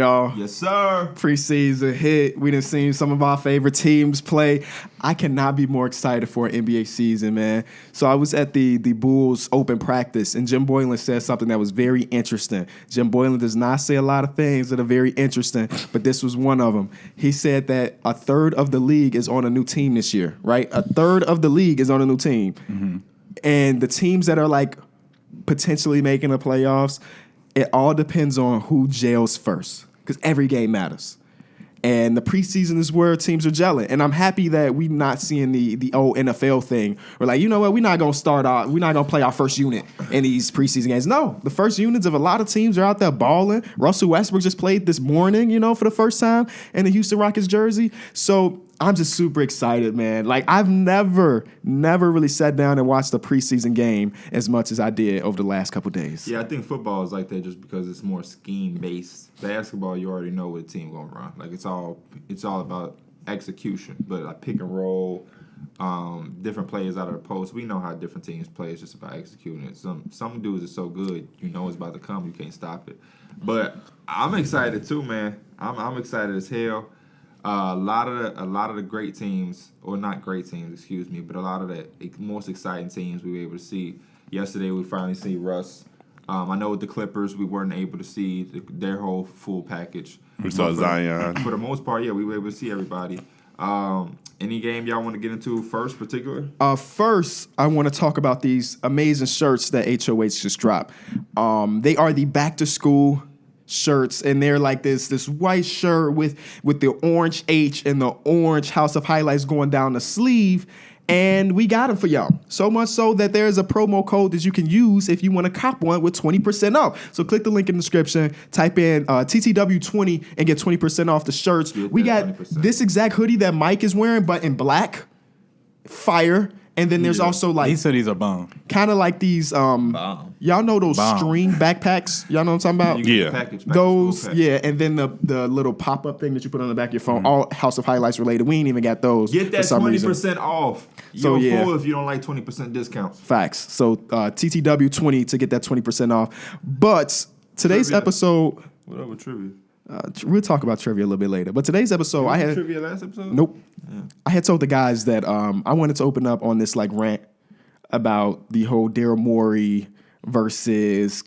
Y'all, Yes, sir. preseason hit. We done seen some of our favorite teams play. I cannot be more excited for an NBA season, man. So I was at the Bulls open practice, and Jim Boylan said something that was very interesting. Jim Boylan does not say a lot of things that are very interesting, but this was one of them. He said that a third of the league is on a new team this year, right? A third of the league is on a new team. Mm-hmm. And the teams that are like potentially making the playoffs, it all depends on who jails first. Because every game matters. And the preseason is where teams are gelling. And I'm happy that we're not seeing the old NFL thing. We're like, you know what, we're not going to play our first unit in these preseason games. No, the first units of a lot of teams are out there balling. Russell Westbrook just played this morning, for the first time in the Houston Rockets jersey. So I'm just super excited, man. Like, I've never really sat down and watched a preseason game as much as I did over the last couple days. Yeah, I think football is like that just because it's more scheme-based. Basketball, you already know what the team going to run. Like, it's all about execution. But like pick and roll, different players out of the post. We know how different teams play. It's just about executing it. Some dudes are so good, it's about to come. You can't stop it. But I'm excited too, man. I'm excited as hell. A lot of the great teams, or not great teams, excuse me, but a lot of the most exciting teams we were able to see. Yesterday, we finally see Russ. I know with the Clippers, we weren't able to see their whole full package. We saw Zion. For the most part, yeah, we were able to see everybody. Any game y'all want to get into first, particular? First, I want to talk about these amazing shirts that HOH just dropped. They are the back-to-school shirts, and they're like this white shirt with the orange H and the orange House of Highlights going down the sleeve, and we got them for y'all. So much so that there's a promo code that you can use if you want to cop one with 20% off. So click the link in the description, type in TTW20 and get 20% off the shirts. We got 20%. This exact hoodie that Mike is wearing, but in black. Fire. And then there's also like... He said these are bomb. Kind of like these... y'all know those string backpacks? Y'all know what I'm talking about? Yeah. Those, yeah. And then the little pop-up thing that you put on the back of your phone, all House of Highlights related. We ain't even got those. Get that 20% off. You're a fool if you don't like 20% discounts. Facts. So TTW20 to get that 20% off. But today's episode... What up with trivia? We'll talk about trivia a little bit later. But today's episode, I had trivia last episode. Nope. Yeah. I had told the guys that I wanted to open up on this like rant about the whole Daryl Morey versus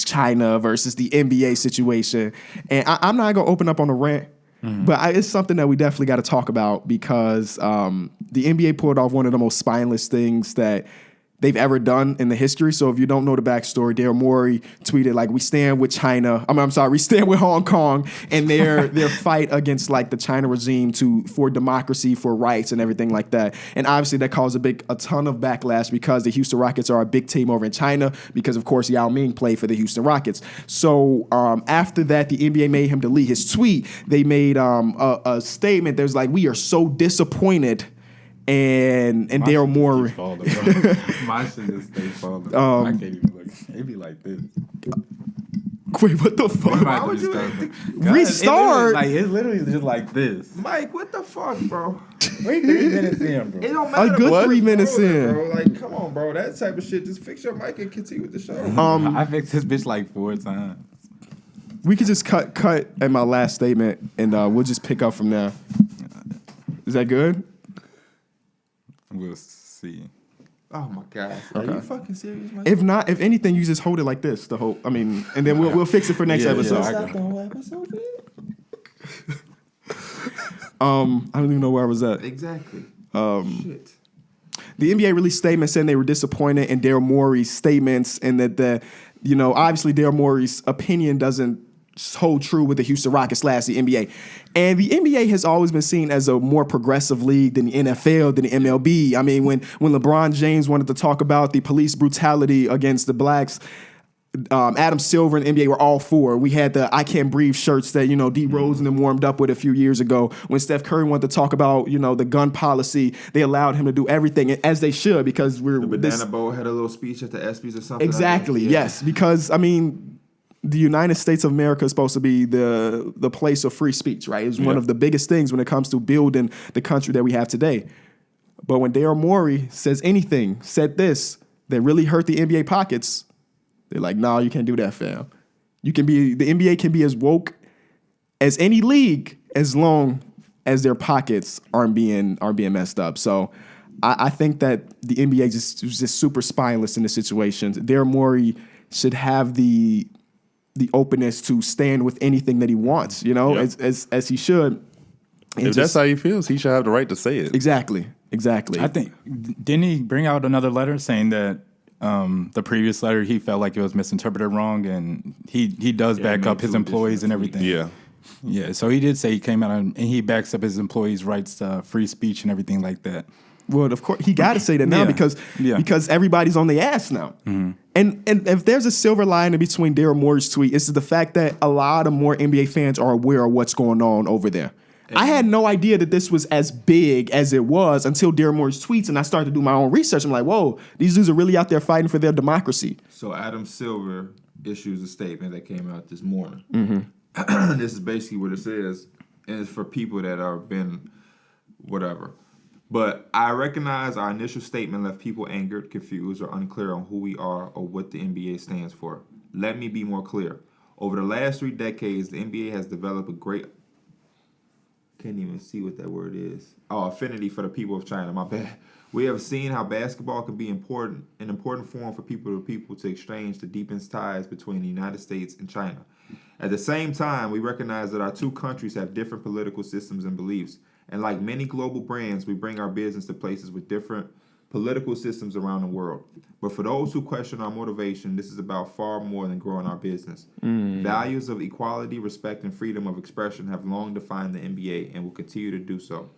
China versus the NBA situation, and I'm not gonna open up on a rant. Mm-hmm. But it's something that we definitely got to talk about because the NBA pulled off one of the most spineless things that they've ever done in the history. So if you don't know the backstory, Daryl Morey tweeted like, "We stand with China. We stand with Hong Kong and their fight against like the China regime for democracy, for rights, and everything like that." And obviously that caused a ton of backlash because the Houston Rockets are a big team over in China because of course Yao Ming played for the Houston Rockets. So after that, the NBA made him delete his tweet. They made a statement. There's like, "We are so disappointed." And Daryl Morey. My shit just stay falling. I can't even look. It be like this. Wait, what the fuck? Why would you restart? It's literally just like this. Mike, what the fuck, bro? Wait 3 minutes in, bro. It don't matter. A good 3 minutes in. Bro. Like, come on, bro. That type of shit. Just fix your mic and continue with the show. I fixed this bitch like 4 times. We could just cut at my last statement, and we'll just pick up from there. Is that good? We'll see. Oh my God! Are you fucking serious, Mike? If not, if anything, you just hold it like this. And then we'll fix it for next episode. Stop the whole episode. I don't even know where I was at. Exactly. Shit. The NBA released statements saying they were disappointed in Daryl Morey's statements, and that obviously Daryl Morey's opinion doesn't hold true with the Houston Rockets / the NBA. And the NBA has always been seen as a more progressive league than the NFL, than the MLB. I mean, when LeBron James wanted to talk about the police brutality against the blacks, Adam Silver and the NBA were all for. We had the I Can't Breathe shirts that, D. Rose and them warmed up with a few years ago. When Steph Curry wanted to talk about, the gun policy, they allowed him to do everything, as they should, because we're... The Banana Bowl had a little speech at the ESPYs or something. Exactly, yes. Because, the United States of America is supposed to be the place of free speech, right? It's one of the biggest things when it comes to building the country that we have today. But when Daryl Morey said this, that really hurt the NBA pockets, they're like, "No, you can't do that, fam. The NBA can be as woke as any league, as long as their pockets aren't being messed up. So I think that the NBA was just super spineless in this situation. Daryl Morey should have the openness to stand with anything that he wants, as he should. If that's how he feels, he should have the right to say it. Exactly. I think, didn't he bring out another letter saying that the previous letter, he felt like it was misinterpreted wrong, and he does back up his employees and everything. Yeah. Yeah, so he did say he came out and he backs up his employees' rights to free speech and everything like that. Well, of course, he got to say that now because everybody's on the ass now. Mm-hmm. And if there's a silver lining between Daryl Morey's tweet, it's the fact that a lot of more NBA fans are aware of what's going on over there. I had no idea that this was as big as it was until Daryl Morey's tweets, and I started to do my own research. I'm like, whoa, these dudes are really out there fighting for their democracy. So Adam Silver issues a statement that came out this morning. Mm-hmm. This is basically what it says, and it's for people that are been whatever. But I recognize our initial statement left people angered, confused, or unclear on who we are or what the NBA stands for. Let me be more clear. Over the last 3 decades, the NBA has developed a great... Can't even see what that word is. Affinity for the people of China. My bad. We have seen how basketball can be an important form for people to exchange to deepen ties between the United States and China. At the same time, we recognize that our two countries have different political systems and beliefs. And like many global brands, we bring our business to places with different political systems around the world. But for those who question our motivation, this is about far more than growing our business. Values of equality, respect, and freedom of expression have long defined the NBA and will continue to do so.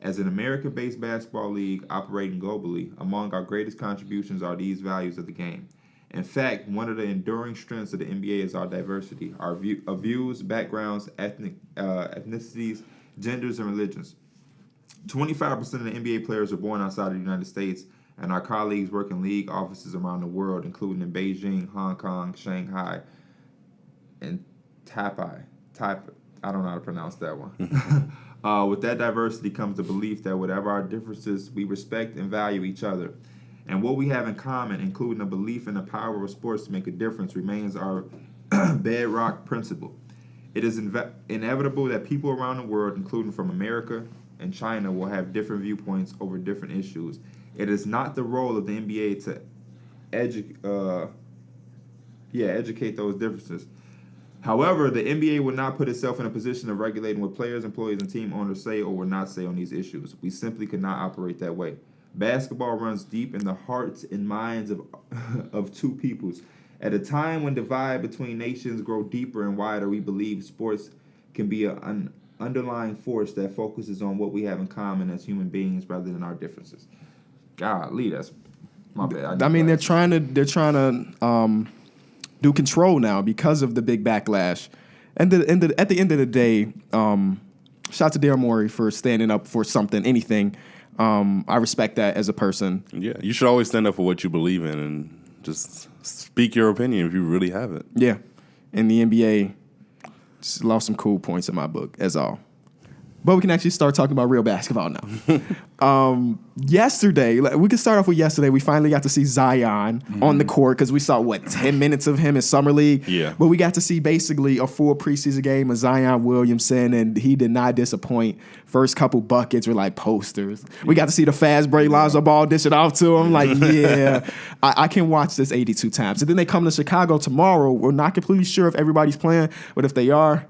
As an American-based basketball league operating globally, among our greatest contributions are these values of the game. In fact, one of the enduring strengths of the NBA is our diversity, our views, backgrounds, ethnicities, genders, and religions. 25% of the NBA players are born outside of the United States, and our colleagues work in league offices around the world, including in Beijing, Hong Kong, Shanghai, and Taipei. I don't know how to pronounce that one. With that diversity comes the belief that whatever our differences, we respect and value each other. And what we have in common, including a belief in the power of sports to make a difference, remains our bedrock principle. It is inevitable that people around the world, including from America and China, will have different viewpoints over different issues. It is not the role of the NBA to educate those differences. However, the NBA will not put itself in a position of regulating what players, employees, and team owners say or will not say on these issues. We simply cannot operate that way. Basketball runs deep in the hearts and minds of two peoples. At a time when divide between nations grow deeper and wider, we believe sports can be an underlying force that focuses on what we have in common as human beings rather than our differences. Golly, that's my bad. I mean, they're trying to do control now because of the big backlash. And at the end of the day, shout out to Daryl Morey for standing up for something, anything. I respect that as a person. Yeah, you should always stand up for what you believe in and just speak your opinion if you really have it. Yeah, and the NBA just lost some cool points in my book, as all. But we can actually start talking about real basketball now. Yesterday, we can start off with yesterday. We finally got to see Zion on the court because we saw, 10 minutes of him in Summer League? Yeah. But we got to see basically a full preseason game of Zion Williamson, and he did not disappoint. First couple buckets were like posters. We got to see the fast break, Lonzo Ball dish it off to him. Like, I can watch this 82 times. And then they come to Chicago tomorrow. We're not completely sure if everybody's playing, but if they are,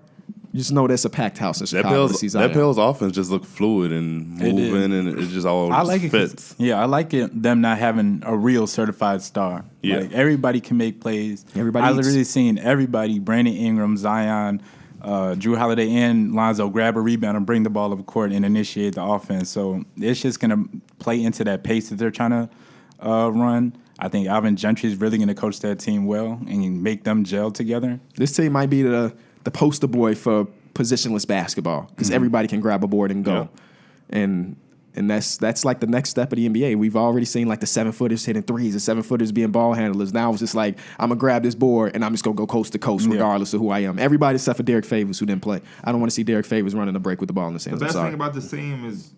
just know that's a packed house in Chicago. That Pels offense just looked fluid and moving, and it just all fits. I like it. Them not having a real certified star. Yeah, like everybody can make plays. Everybody. I literally seen everybody: Brandon Ingram, Zion, Drew Holiday, and Lonzo grab a rebound and bring the ball up court and initiate the offense. So it's just gonna play into that pace that they're trying to run. I think Alvin Gentry is really gonna coach that team well and make them gel together. This team might be the poster boy for positionless basketball because everybody can grab a board and go. Yeah. And that's like the next step of the NBA. We've already seen like the 7-footers hitting threes, the 7-footers being ball handlers. Now it's just like, I'm going to grab this board and I'm just going to go coast to coast regardless of who I am. Everybody except for Derek Favors who didn't play. I don't want to see Derek Favors running a break with the ball in the hands. The best thing about this team is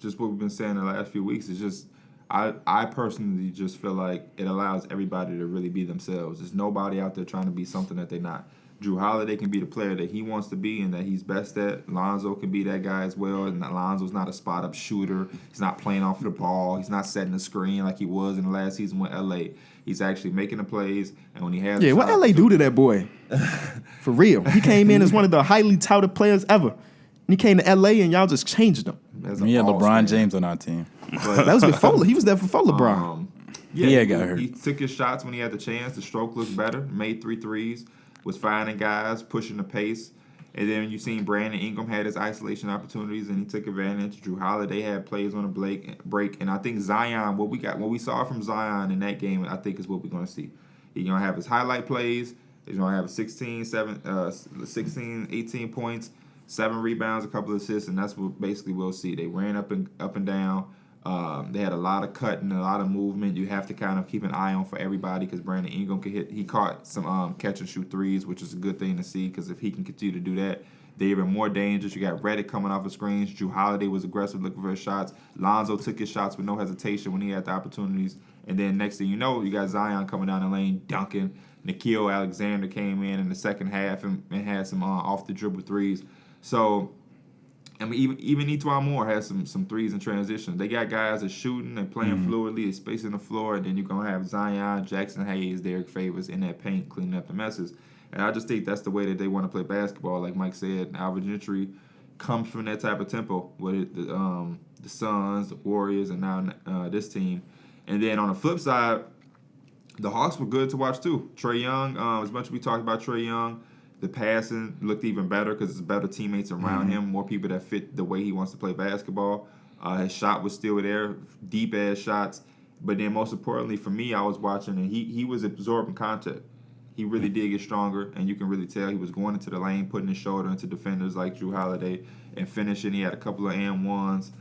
just what we've been saying the last few weeks is just I personally just feel like it allows everybody to really be themselves. There's nobody out there trying to be something that they're not. Drew Holiday can be the player that he wants to be and that he's best at. Lonzo can be that guy as well. And Lonzo's not a spot-up shooter. He's not playing off the ball. He's not setting the screen like he was in the last season with LA. He's actually making the plays. And when he has what LA do to that boy? For real. He came in as one of the highly touted players ever. And he came to LA and y'all just changed him. We had LeBron James on our team. But, That was before. He was there before LeBron. He got hurt. He took his shots when he had the chance. The stroke looked better. Made 3 threes. Was finding guys, pushing the pace. And then you seen Brandon Ingram had his isolation opportunities, and he took advantage. Drew Holiday had plays on a break. And I think Zion, what we saw from Zion in that game, I think is what we're going to see. He's going to have his highlight plays. He's going to have 16, 18 points, 7 rebounds, a couple of assists, and that's what basically we'll see. They ran up and down. They had a lot of cutting, a lot of movement. You have to kind of keep an eye on for everybody because Brandon Ingram could hit. He caught some catch and shoot threes, which is a good thing to see because if he can continue to do that, they're even more dangerous. You got Reddick coming off the screens. Drew Holiday was aggressive looking for his shots. Lonzo took his shots with no hesitation when he had the opportunities. And then next thing you know, you got Zion coming down the lane, dunking. Nikhil Alexander came in the second half and had some off the dribble threes. So, I mean, even Etwan Moore has some threes in transition. They got guys that shooting and playing fluidly, spacing the floor, and then you're going to have Zion, Jackson Hayes, Derek Favors in that paint cleaning up the messes. And I just think that's the way that they want to play basketball. Like Mike said, Alvin Gentry comes from that type of tempo with the Suns, the Warriors, and now this team. And then on the flip side, the Hawks were good to watch too. Trae Young, as much as we talked about Trae Young, the passing looked even better because it's better teammates around him, more people that fit the way he wants to play basketball. His shot was still there, deep-ass shots. But then most importantly for me, I was watching, and he was absorbing contact. He really did get stronger, and you can really tell he was going into the lane, putting his shoulder into defenders like Drew Holiday, and finishing. He had a couple of and-ones.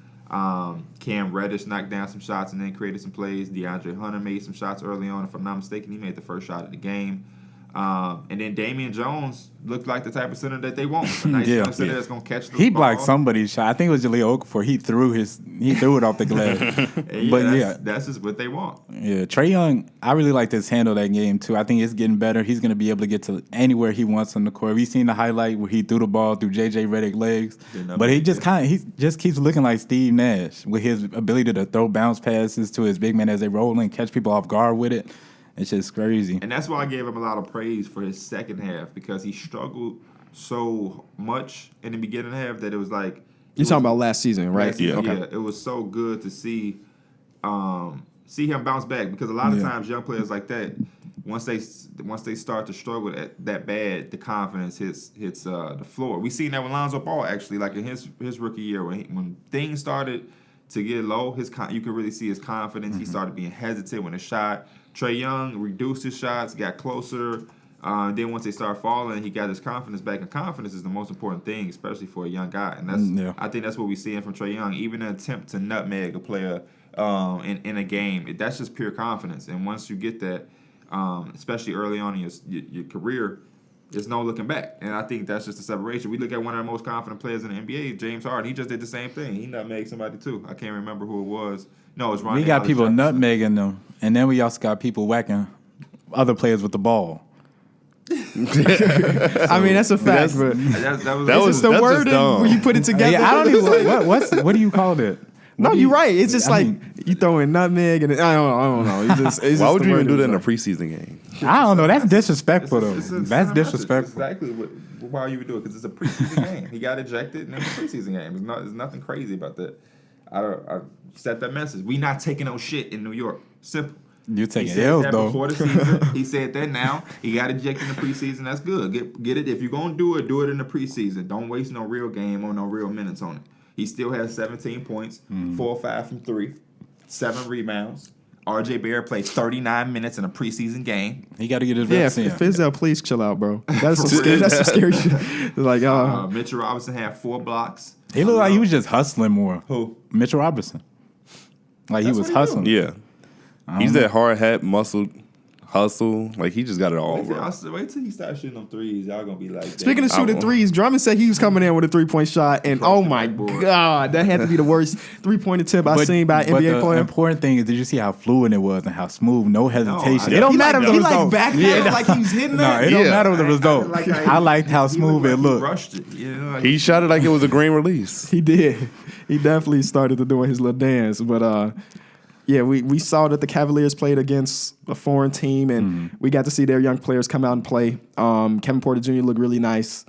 Cam Reddish knocked down some shots and then created some plays. DeAndre Hunter made some shots early on. If I'm not mistaken, he made the first shot of the game. And then Damian Jones looked like the type of center that they want. A nice young center that's going to catch the ball. He blocked somebody's shot. I think it was Jahlil Okafor. He threw it off the glass. That's just what they want. Yeah, Trae Young, I really like his handle that game too. I think it's getting better. He's going to be able to get to anywhere he wants on the court. We've seen the highlight where he threw the ball through JJ Redick's legs, but he just keeps looking like Steve Nash with his ability to throw bounce passes to his big men as they roll and catch people off guard with it. It's just crazy. And that's why I gave him a lot of praise for his second half because he struggled so much in the beginning half that it was like... You're talking about last season, right? Yeah, it was so good to see him bounce back because a lot of times young players like that, once they start to struggle that bad, the confidence hits the floor. We seen that with Lonzo Ball actually, like in his rookie year when things started to get low, you could really see his confidence. He started being hesitant when he shot. Trae Young reduced his shots, got closer. Then once they started falling, he got his confidence back. And confidence is the most important thing, especially for a young guy. And I think that's what we're seeing from Trae Young. Even an attempt to nutmeg a player in a game, that's just pure confidence. And once you get that, especially early on in your career, there's no looking back. And I think that's just the separation. We look at one of the most confident players in the NBA, James Harden. He just did the same thing. He nutmegged somebody too. I can't remember who it was. No, it was Ronnie. We got people nutmegging them, and then we also got people whacking other players with the ball. I mean, that's a fact, but that was the word where you put it together. Yeah, I don't even what do you call it? No, you're right. It's just you throw in nutmeg and I don't know. It's why would you even do that in a preseason game? I don't know. That's disrespectful though. That's disrespectful. Exactly why you would do it because it's a preseason game. He got ejected and it's a preseason game. There's nothing crazy about that. I set that message. We not taking no shit in New York. Simple. You taking L's though. Before the season, he said that now. He got ejected in the preseason. That's good. Get it. If you're gonna do it in the preseason. Don't waste no real game or no real minutes on it. He still has 17 points, 4 or 5 from 3, 7 rebounds. RJ Barrett played 39 minutes in a preseason game. He got to get his reps in. Fizdale, please chill out, bro. That's some scary shit. Like, Mitchell Robinson had 4 blocks. He looked like he was just hustling more. Who? Mitchell Robinson. Like he was hustling. Yeah. He's that hard hat, muscled, hustle. Like, he just got it all, bro. Wait till he starts shooting them threes. Y'all gonna be like, Speaking of shooting threes, Drummond said he was coming in with a 3-point shot, and oh my God, that had to be the worst 3-point attempt I've seen by an NBA player. The important thing is, did you see how fluid it was and how smooth? No hesitation. It don't matter. He like backpedaled like he was hitting No, that. it don't matter the result. I liked how smooth it looked. He rushed it. You know, like, He shot it like it was a green release. He did. He definitely started to doing his little dance. But yeah, we saw that the Cavaliers played against a foreign team, and we got to see their young players come out and play. Kevin Porter Jr. looked really nice.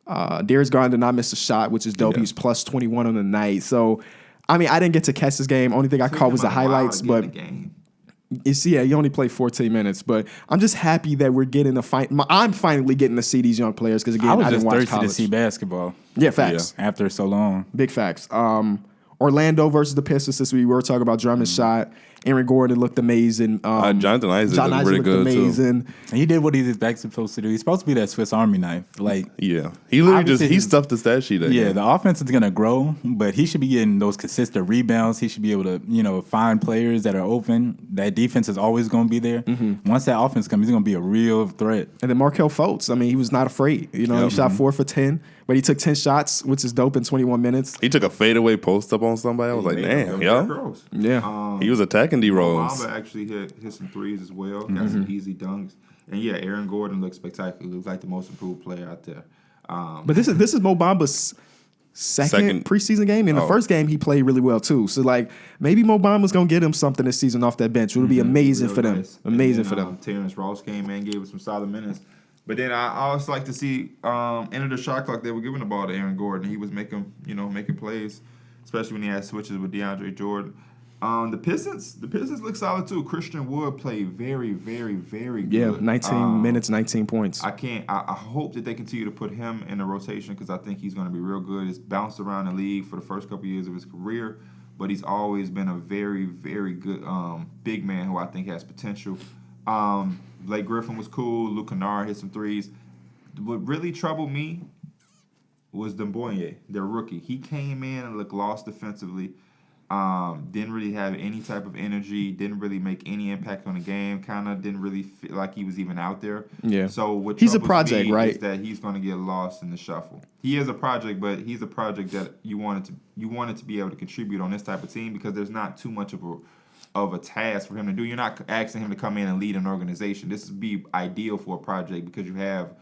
Darius Garland did not miss a shot, which is dope. Yeah. He was plus 21 on the night. So, I mean, I didn't get to catch this game. Only thing I caught was the highlights. But he only played 14 minutes. But I'm just happy that we're getting I'm finally getting to see these young players because, again, I was didn't just watch thirsty college. to see basketball. Yeah, facts. After so long. Big facts. Orlando versus the Pistons, since we were talking about Drummond's shot. Aaron Gordon looked amazing. Jonathan Isaac looked really good, amazing. too. And he did what he's supposed to do. He's supposed to be that Swiss Army knife. Like, Yeah. He literally Obviously, he stuffed the stat sheet. yeah, the offense is going to grow, but he should be getting those consistent rebounds. He should be able to, find players that are open. That defense is always going to be there. Once that offense comes, he's going to be a real threat. And then Markelle Fultz, I mean, he was not afraid. He shot 4 for 10, but he took 10 shots, which is dope in 21 minutes. He took a fadeaway post up on somebody. I was like, damn, yo. Yeah. He was attacking D-Rose. Mamba actually hit some threes as well. Got some easy dunks. And yeah, Aaron Gordon looks spectacular. Looks like the most improved player out there. But this is Mo Bamba's second preseason game. In the first game, he played really well, too. So, like, maybe Mo Bamba's going to get him something this season off that bench. It would be amazing for them. Nice. Amazing then, for them. Terrence Ross came in, gave us some solid minutes. But then I always like to see end of the shot clock, they were giving the ball to Aaron Gordon. He was making plays, especially when he had switches with DeAndre Jordan. The Pistons look solid too. Christian Wood played very, very, very good. Yeah, 19 minutes, 19 points. I hope that they continue to put him in the rotation because I think he's going to be real good. He's bounced around the league for the first couple years of his career, but he's always been a very, very good big man who I think has potential. Blake Griffin was cool. Luke Kennard hit some threes. What really troubled me was Demboye, their rookie. He came in and looked lost defensively. Didn't really have any type of energy. Didn't really make any impact on the game. Kind of didn't really feel like he was even out there. Yeah. So what he's a troubles project, me right? is that he's going to get lost in the shuffle. He is a project, but he's a project that you wanted to be able to contribute on this type of team because there's not too much of a task for him to do. You're not asking him to come in and lead an organization. This would be ideal for a project because you have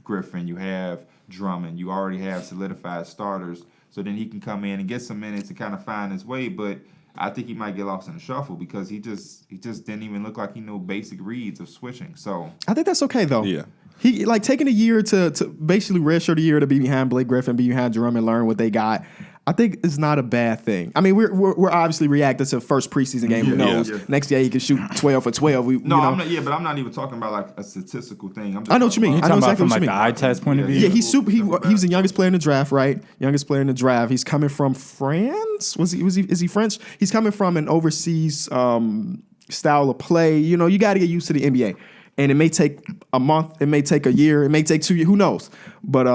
Griffin, you have Drummond, you already have solidified starters. So then he can come in and get some minutes and kind of find his way. But I think he might get lost in the shuffle because he just didn't even look like he knew basic reads of switching. So I think that's okay though. Yeah. He taking a year to basically redshirt a year to be behind Blake Griffin, be behind Drummond, learn what they got. I think it's not a bad thing. I mean, we're obviously reacting to the first preseason game. Who knows? Yeah. Next year he can shoot 12 for 12. I'm not. Yeah, but I'm not even talking about like a statistical thing. I know what you mean. You're I know talking about exactly from what you like mean. the eye test point of view? Yeah, he's super. He was the youngest player in the draft, right? Youngest player in the draft. He's coming from France. Is he French? He's coming from an overseas style of play. You got to get used to the NBA, and it may take a month. It may take a year. It may take 2 years. Who knows? But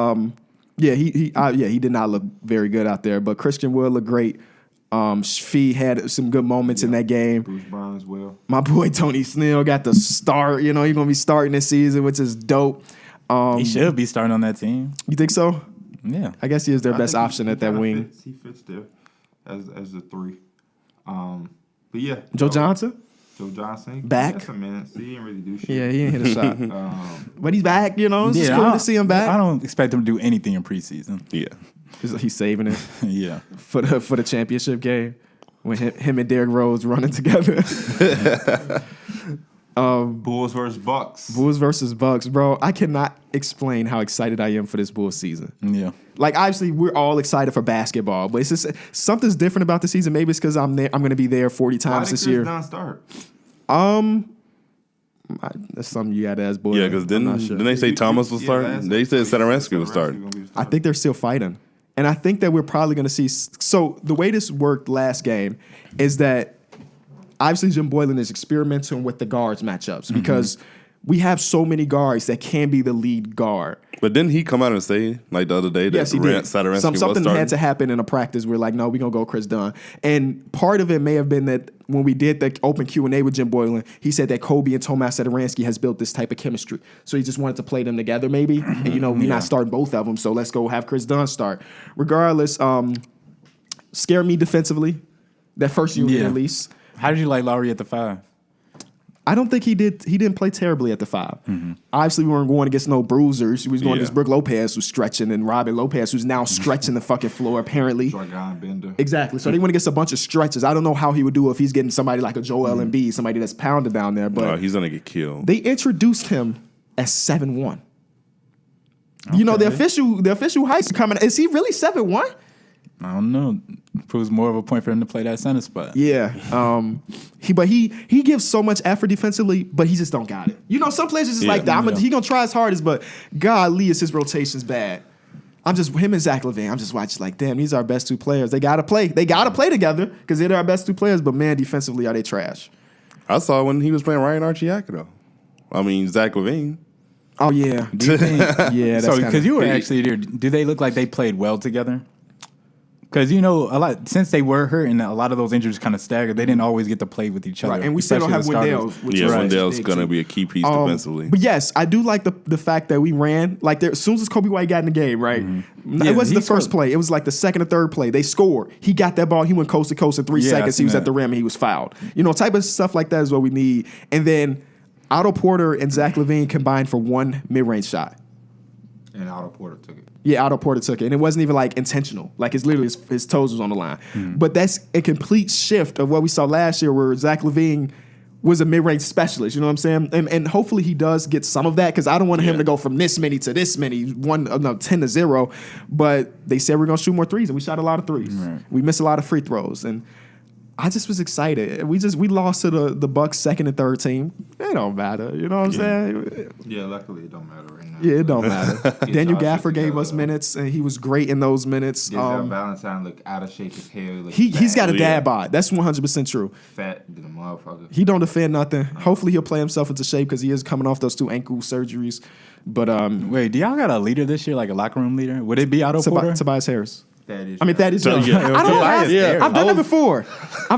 yeah, he did not look very good out there. But Christian Wood looked great. Fee had some good moments in that game. Bruce Brown as well. My boy Tony Snell got the start. He's gonna be starting this season, which is dope. He should be starting on that team. You think so? Yeah. I guess he is their I best think option he at that kinda wing. He fits there as the three. But yeah, Joe Johnson? Joe Johnson Back? That's a minute. He didn't really do shit. Yeah, he didn't hit a shot. But he's back, It's just cool to see him back. I don't expect him to do anything in preseason. Yeah. He's saving it Yeah. for the championship game when him and Derrick Rose running together. Bulls versus Bucks. Bulls versus Bucks, bro. I cannot explain how excited I am for this Bulls season. Yeah. Like, obviously, we're all excited for basketball, but it's just something's different about the season. Maybe it's because I'm there. I'm going to be there 40 times this year. Why did Chris Dunn start? That's something you got to ask, boy. Yeah, because didn't they say Thomas was starting? They said Satoransky was starting. I think they're still fighting. And I think that we're probably going to see. So the way this worked last game is that obviously Jim Boylen is experimenting with the guards matchups because we have so many guards that can be the lead guard. But didn't he come out and say, like the other day, that Yes, he did. Satoransky was Something starting? had to happen in a practice. We're like, no, we're going to go Chris Dunn. And part of it may have been that when we did the open Q&A with Jim Boylan, he said that Kobe and Tomas Satoransky has built this type of chemistry. So he just wanted to play them together maybe. And, you know, we're not starting both of them, so let's go have Chris Dunn start. Regardless, scared me defensively, that first unit at least. How did you like Lowry at the 5? I don't think he did. He didn't play terribly at the 5. Obviously, we weren't going against no bruisers. He was going against Brook Lopez, who's stretching, and Robin Lopez, who's now stretching the fucking floor, apparently. Dragon Bender. Exactly. So they went against a bunch of stretchers. I don't know how he would do if he's getting somebody like a Joel Embiid, somebody that's pounded down there. But He's gonna get killed. they introduced him as 7'1". You know, the official heights are coming. Is he really 7'1"? I don't know. Proves more of a point for him to play that center spot. Yeah. He gives so much effort defensively, but he just don't got it. You know, some players are just like that. He gonna try his hardest, but golly, is his rotations bad. I'm just him and Zach LaVine. I'm just watching like, damn, these are our best two players. They gotta play. They gotta play together because they're our best two players. But man, defensively, are they trash? I saw when he was playing Ryan Archiaka, though. I mean, Zach LaVine. Oh yeah, yeah. So because you were actually there, do they look like they played well together? Because, you know, a lot since they were hurt and a lot of those injuries kind of staggered, they didn't always get to play with each other. Right, and we still don't have Wendell. Wendell's going to be a key piece defensively. But yes, I do like the fact that we ran, like as soon as Kobe White got in the game, right? It wasn't the first play. It was like the second or third play. They scored. He got that ball. He went coast to coast in 3 seconds. He was at the rim and he was fouled. You know, type of stuff like that is what we need. And then Otto Porter and Zach LaVine combined for one mid-range shot. And Otto Porter took it. Yeah, Otto Porter took it. And it wasn't even like intentional. Like it's literally his toes was on the line. But that's a complete shift of what we saw last year where Zach LaVine was a mid-range specialist. You know what I'm saying? And hopefully he does get some of that because I don't want him to go from this many to this many, 10 to 0. But they said we're going to shoot more threes, and we shot a lot of threes. Right. We missed a lot of free throws. And I just was excited. We lost to the Bucks' second and third team. It don't matter. You know what I'm saying? Yeah, luckily it don't matter right now. Yeah, it don't matter. Daniel Gafford gave us minutes, and he was great in those minutes. Valentine looked out of shape. His hair looked he's got a dad bod. That's 100% true. Fat than a motherfucker. He don't defend nothing. Hopefully he'll play himself into shape because he is coming off those 2 ankle surgeries. But wait, do y'all got a leader this year, like a locker room leader? Would it be Otto Porter? Tobias Harris. Thaddeus Young. Yeah. I don't Tobias Harris. I've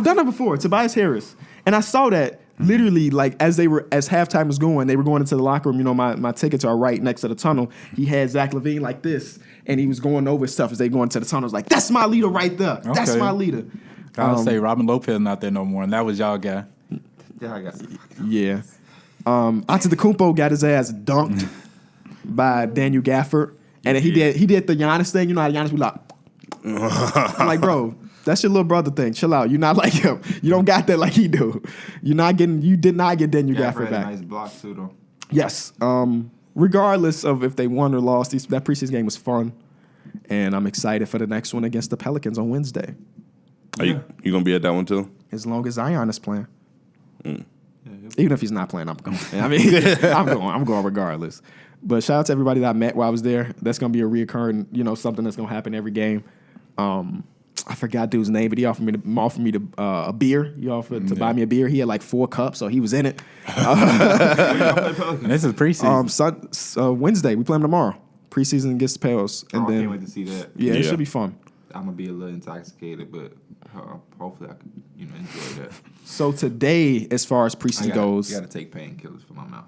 done that before. Tobias Harris. And I saw that literally like as halftime was going, they were going into the locker room. You know, my tickets are right next to the tunnel. He had Zach LaVine like this, and he was going over stuff as they go into the tunnel. I was like, that's my leader right there. Okay. That's my leader. I'll say Robin Lopez not there no more, and that was y'all guy. Yeah, I got Yeah. Antetokounmpo got his ass dunked by Daniel Gafford. And then he did the Giannis thing. You know how Giannis be like, I'm like, bro, that's your little brother thing. Chill out. You're not like him. You don't got that like he do. You did not get Daniel Gafford back. Nice block too, though. Yes. Regardless of if they won or lost, that preseason game was fun. And I'm excited for the next one against the Pelicans on Wednesday. Are you gonna be at that one too? As long as Zion is playing. Even if he's not playing, I'm going. I mean, I'm going regardless. But shout out to everybody that I met while I was there. That's going to be a reoccurring, something that's going to happen every game. I forgot dude's name, but he offered me a beer. He offered to buy me a beer. He had like 4 cups, so he was in it. This is preseason. Wednesday. We play them tomorrow. Preseason against the Pels. And I then, can't wait to see that. Yeah, it should be fun. I'm going to be a little intoxicated, but hopefully I can enjoy that. So today, as far as preseason goes. You got to take painkillers for my mouth.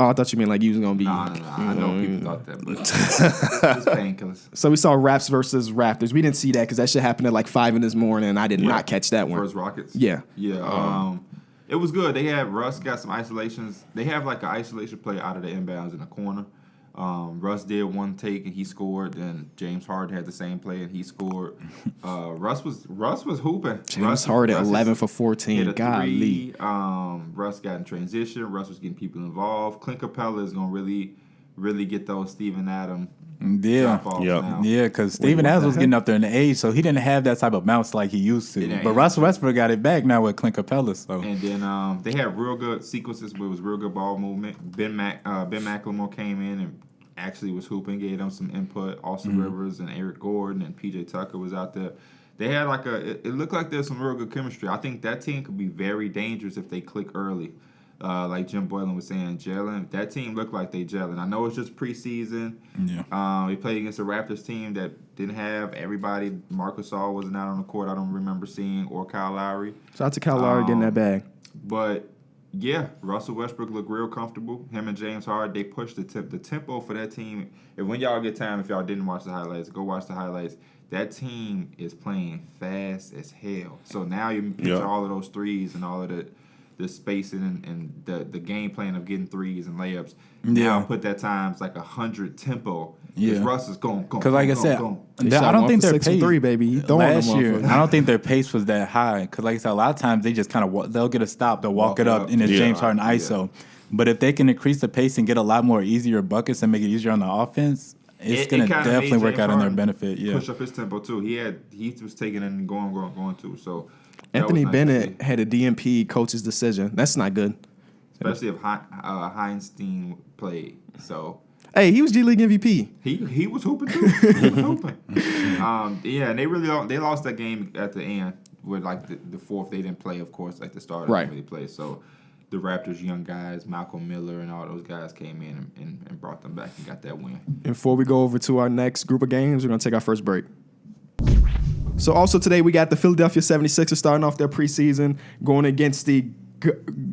Oh, I thought you meant like you was going to be. Nah. I know people thought that, but just painkillers. So we saw Raps versus Raptors. We didn't see that because that shit happened at like 5 in this morning, and I did not catch that one. First Rockets? Yeah. Yeah. It was good. They had Russ got some isolations. They have like an isolation play out of the inbounds in the corner. Russ did one take and he scored. Then James Harden had the same play and he scored. Russ was hooping. James Harden 11 for 14. Hit a Golly. 3. Russ got in transition. Russ was getting people involved. Clint Capella is gonna really get those Steven Adams. Yeah, because Steven Adams was getting up there in the age, so he didn't have that type of bounce like he used to. But Russell Westbrook got it back now with Clint Capella. So. And then they had real good sequences where it was real good ball movement. Ben McLemore came in and actually was hooping, gave them some input. Austin Rivers and Eric Gordon and PJ Tucker was out there. They had it looked like there's some real good chemistry. I think that team could be very dangerous if they click early. like Jim Boylan was saying, gelling. That team looked like they gelling. I know it's just preseason. Yeah. We played against a Raptors team that didn't have everybody. Marcus All wasn't out on the court. I don't remember seeing, or Kyle Lowry. Shout out to Kyle Lowry getting that bag. But yeah, Russell Westbrook looked real comfortable. Him and James Harden, they pushed the tempo for that team. And when y'all get time, if y'all didn't watch the highlights, go watch the highlights. That team is playing fast as hell. So now you picture all of those threes and all of the spacing and the game plan of getting threes and layups. Now put that times like 100 tempo. Yeah. Russ is going. Because like I said, They I shot don't one think for their 6 from pace 3, baby. He throwing last them year. motherfuckers. I don't think their pace was that high. Because like I said, a lot of times they just kind of they'll get a stop, they'll walk it up, and it's James Harden ISO. But if they can increase the pace and get a lot more easier buckets and make it easier on the offense, it's going to definitely work out in their benefit. Yeah. Push up his tempo too. He was taking it and going too. So Anthony that was nice to Bennett had a DMP coach's decision. That's not good. especially if Heinstein played. So Hey, he was G League MVP. he was hooping too. He was hooping. Yeah, and they lost that game at the end with like the fourth. They didn't play, of course, like the starters Right. didn't really play. So the Raptors' young guys, Malcolm Miller and all those guys came in and brought them back and got that win. And before we go over to our next group of games, we're going to take our first break. So also today we got the Philadelphia 76ers starting off their preseason, going against the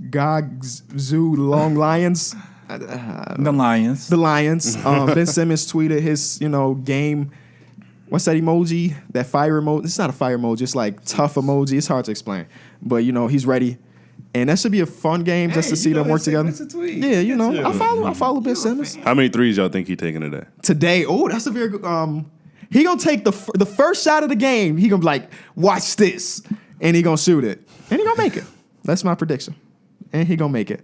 Gagzoo Long Lions. The Lions. The Lions. Ben Simmons tweeted his, game. What's that emoji? That fire emoji. It's not a fire emoji. It's like tough emoji. It's hard to explain. But, he's ready. And that should be a fun game just to see them work together. Yeah, I follow Ben Simmons. How many threes y'all think he taking today? Today, that's a very good. He gonna take the first shot of the game. He gonna be like, watch this, and he gonna shoot it, and he gonna make it. That's my prediction, and he gonna make it.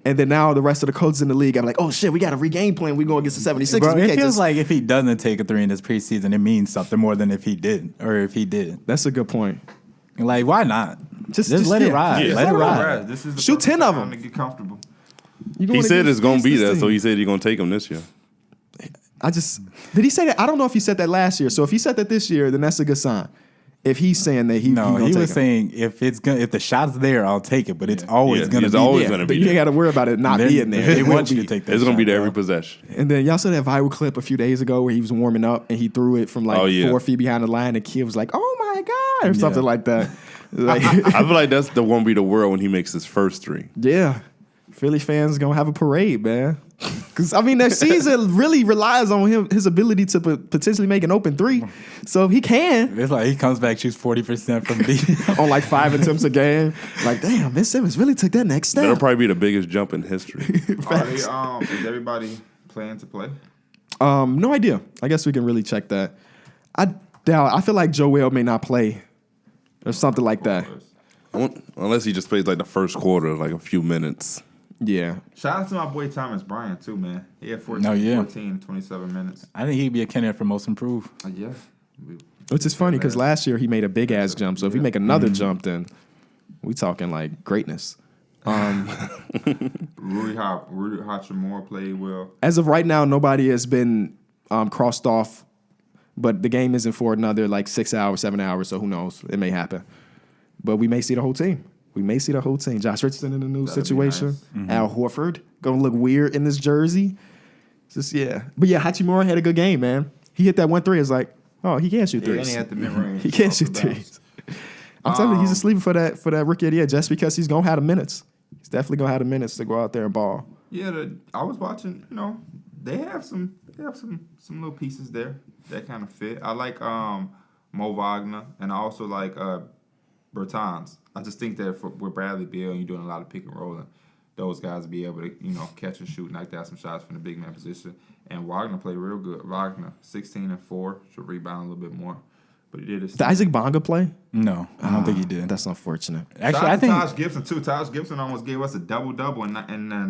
And then now the rest of the coaches in the league, I'm like, oh shit, we got a regame plan. We going against the 76ers. Bro, We it can't feels just- like if he doesn't take a three in this preseason, it means something more than if he did or if he did. That's a good point. Like, why not? Just let it ride. Yeah. Let it ride. This is the Shoot perfect 10 of time them. to get comfortable. You going He said against it's gonna be this that, so team. he said he's gonna take him this year. Did he say that? I don't know if he said that last year. So if he said that this year, then that's a good sign. If he's saying that No, gonna he take was him. saying if the shot's there, I'll take it. But it's always Yeah, gonna it's be always there. gonna but be you there. ain't got to worry about it not They- being there. They It will want you be. to take that. It's gonna be shot, there bro. every possession. And then y'all saw that viral clip a few days ago where he was warming up and he threw it from 4 feet behind the line. And kid was like, "Oh my god," or something like that. Like, I feel like that's the one be the world when he makes his first three. yeah, Philly fans gonna have a parade, man. Because their season really relies on his ability to potentially make an open three. So if he can It's like he comes back, shoots 40% from deep. on 5 attempts a game, like damn, Ben Simmons really took that next That'll step. probably be the biggest jump in history. Is everybody planning to play? No idea. I guess we can really check that. I feel like Joel may not play or something like that. Unless he just plays like the first quarter, like a few minutes. Yeah. Shout out to my boy Thomas Bryant too, man. He had 14, 27 minutes. I think he'd be a candidate for most improved. Yeah. Which is funny because last year he made a big ass jump. So if he make another jump, then we talking like greatness. Rudy Hachimura played well. As of right now, nobody has been crossed off, but the game isn't for another 6 hours, 7 hours. So who knows? It may happen. But we may see the whole team. Josh Richardson in a new That'd be situation. nice. Al Horford gonna look weird in this jersey. But yeah, Hachimura had a good game, man. He hit that 1-3. It's like, oh, he can't shoot Yeah, and threes. he had the mid-range. He can't off the shoot bounce. threes. I'm telling you, he's a sleeper for that rookie of the year just because he's gonna have the minutes. He's definitely gonna have the minutes to go out there and ball. Yeah, I was watching. They have some little pieces there that kind of fit. I like Mo Wagner, and I also like Bertans. I just think that with Bradley Beal and you're doing a lot of pick and rolling, those guys be able to catch and shoot, knock down some shots from the big man position. And Wagner played real good. Wagner 16-4, should rebound a little bit more, but he did his. Did Isaac Bonga play? No, I don't think he did. That's unfortunate. Actually, I think Taj Gibson too. Taj Gibson almost gave us a double in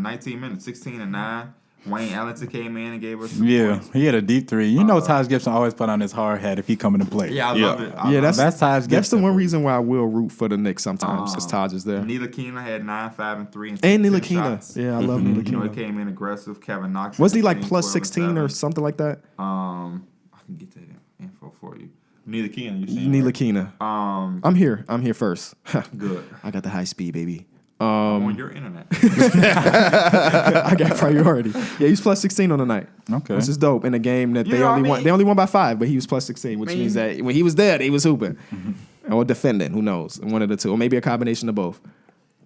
19 minutes, 16-9. Wayne Ellington came in and gave us some points. he had a deep three. Taj Gibson always put on his hard hat if he coming to play. Yeah, I love it. That's That's Taj That's Gibson the one for you. reason why I will root for the Knicks sometimes. Is Taj is there. Ntilikina had 9, 5, and 3 And 10 Ntilikina. shots. Yeah, I love He Ntilikina. came in aggressive. Kevin Knox. Wasn't he like 16, plus 12, 16 or 7. something like that? I can get that info for you. Ntilikina, you seen that? Ntilikina. Um, I'm here first. good. I got the high speed, baby. I'm on your internet. I got priority. Yeah, he's plus 16 on the night. Okay. Which is dope in a game that You know what I mean? They only won by 5, but he was plus 16, which means that when he was there, they was hooping. Or defending, who knows? One of the two. Or maybe a combination of both.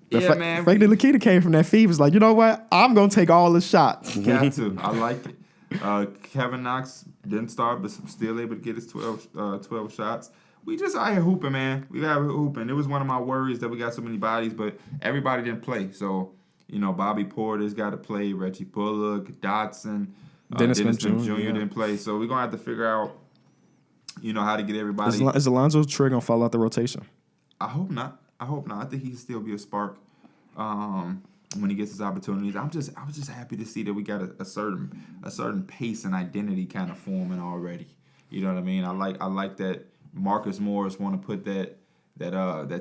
But Yeah, man. Frankly, Lakita came from that feed, was like, you know what? I'm going to take all the shots. Got to. I like it. Kevin Knox didn't start, but still able to get his 12 shots. We just out here hooping, man. We got hooping. It was one of my worries that we got so many bodies, but everybody didn't play. So, Bobby Porter's got to play, Reggie Bullock, Dotson, Dennis Smith Jr. yeah. didn't play. So we're going to have to figure out, how to get everybody. Is Alonzo Trigg going to fall out the rotation? I hope not. I think he can still be a spark when he gets his opportunities. I was just happy to see that we got a certain pace and identity kind of forming already. You know what I mean? I like that Marcus Morris want to put that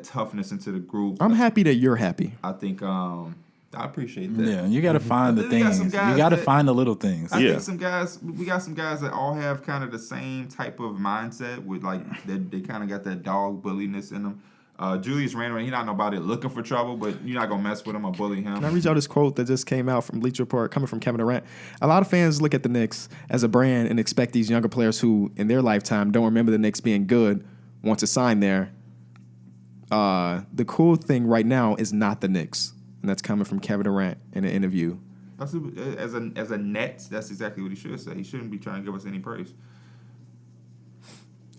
toughness into the group. I'm happy that you're happy. I think I appreciate that. Yeah, you got to find the We got some things. guys You got to that- find the little things. I Yeah. think we got some guys that all have kind of the same type of mindset with they kind of got that dog bulliness in them. Julius Randle, he's not nobody looking for trouble, but you're not gonna mess with him or bully him. Can I read y'all this quote that just came out from Bleacher Report coming from Kevin Durant? A lot of fans look at the Knicks as a brand and expect these younger players who, in their lifetime, don't remember the Knicks being good, want to sign there. The cool thing right now is not the Knicks, and that's coming from Kevin Durant in an interview. As a Nets, that's exactly what he should say. He shouldn't be trying to give us any praise.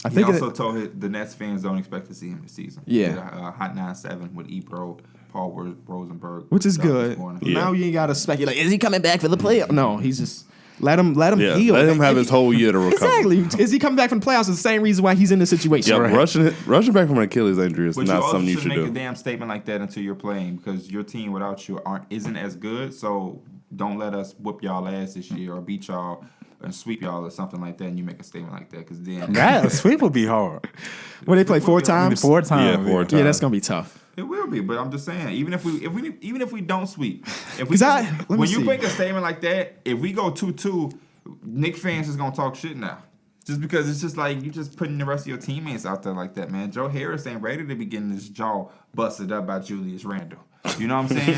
I He think also told the Nets fans don't expect to see him this season. Yeah. He did a Hot 9-7 with Ebro, Paul Rosenberg, which is Douglas good. Corner. Yeah. Now you ain't got to speculate. Is he coming back for the playoff? No, he's just let him Yeah, heal. let him have his whole year to recover. Exactly. Is he coming back from the playoffs? Is the same reason why he's in this situation. Yeah, Right. rushing back from an Achilles injury is But not you also something you shouldn't should make do. a damn statement like that until you're playing because your team without you isn't as good. So don't let us whoop y'all ass this year or beat y'all and sweep y'all or something like that. And you make a statement like that because then That a sweep would be hard. When they play 4 times? 4 times. Yeah, 4 times. Yeah, that's gonna be tough. it will be. But I'm just saying, even if we don't sweep, if we 'Cause let me when you see. make a statement like that, if we go 2-2, Knicks fans is gonna talk shit now. Just because it's just like you just putting the rest of your teammates out there like that, man. Joe Harris ain't ready to be getting his jaw busted up by Julius Randle. You know what I'm saying?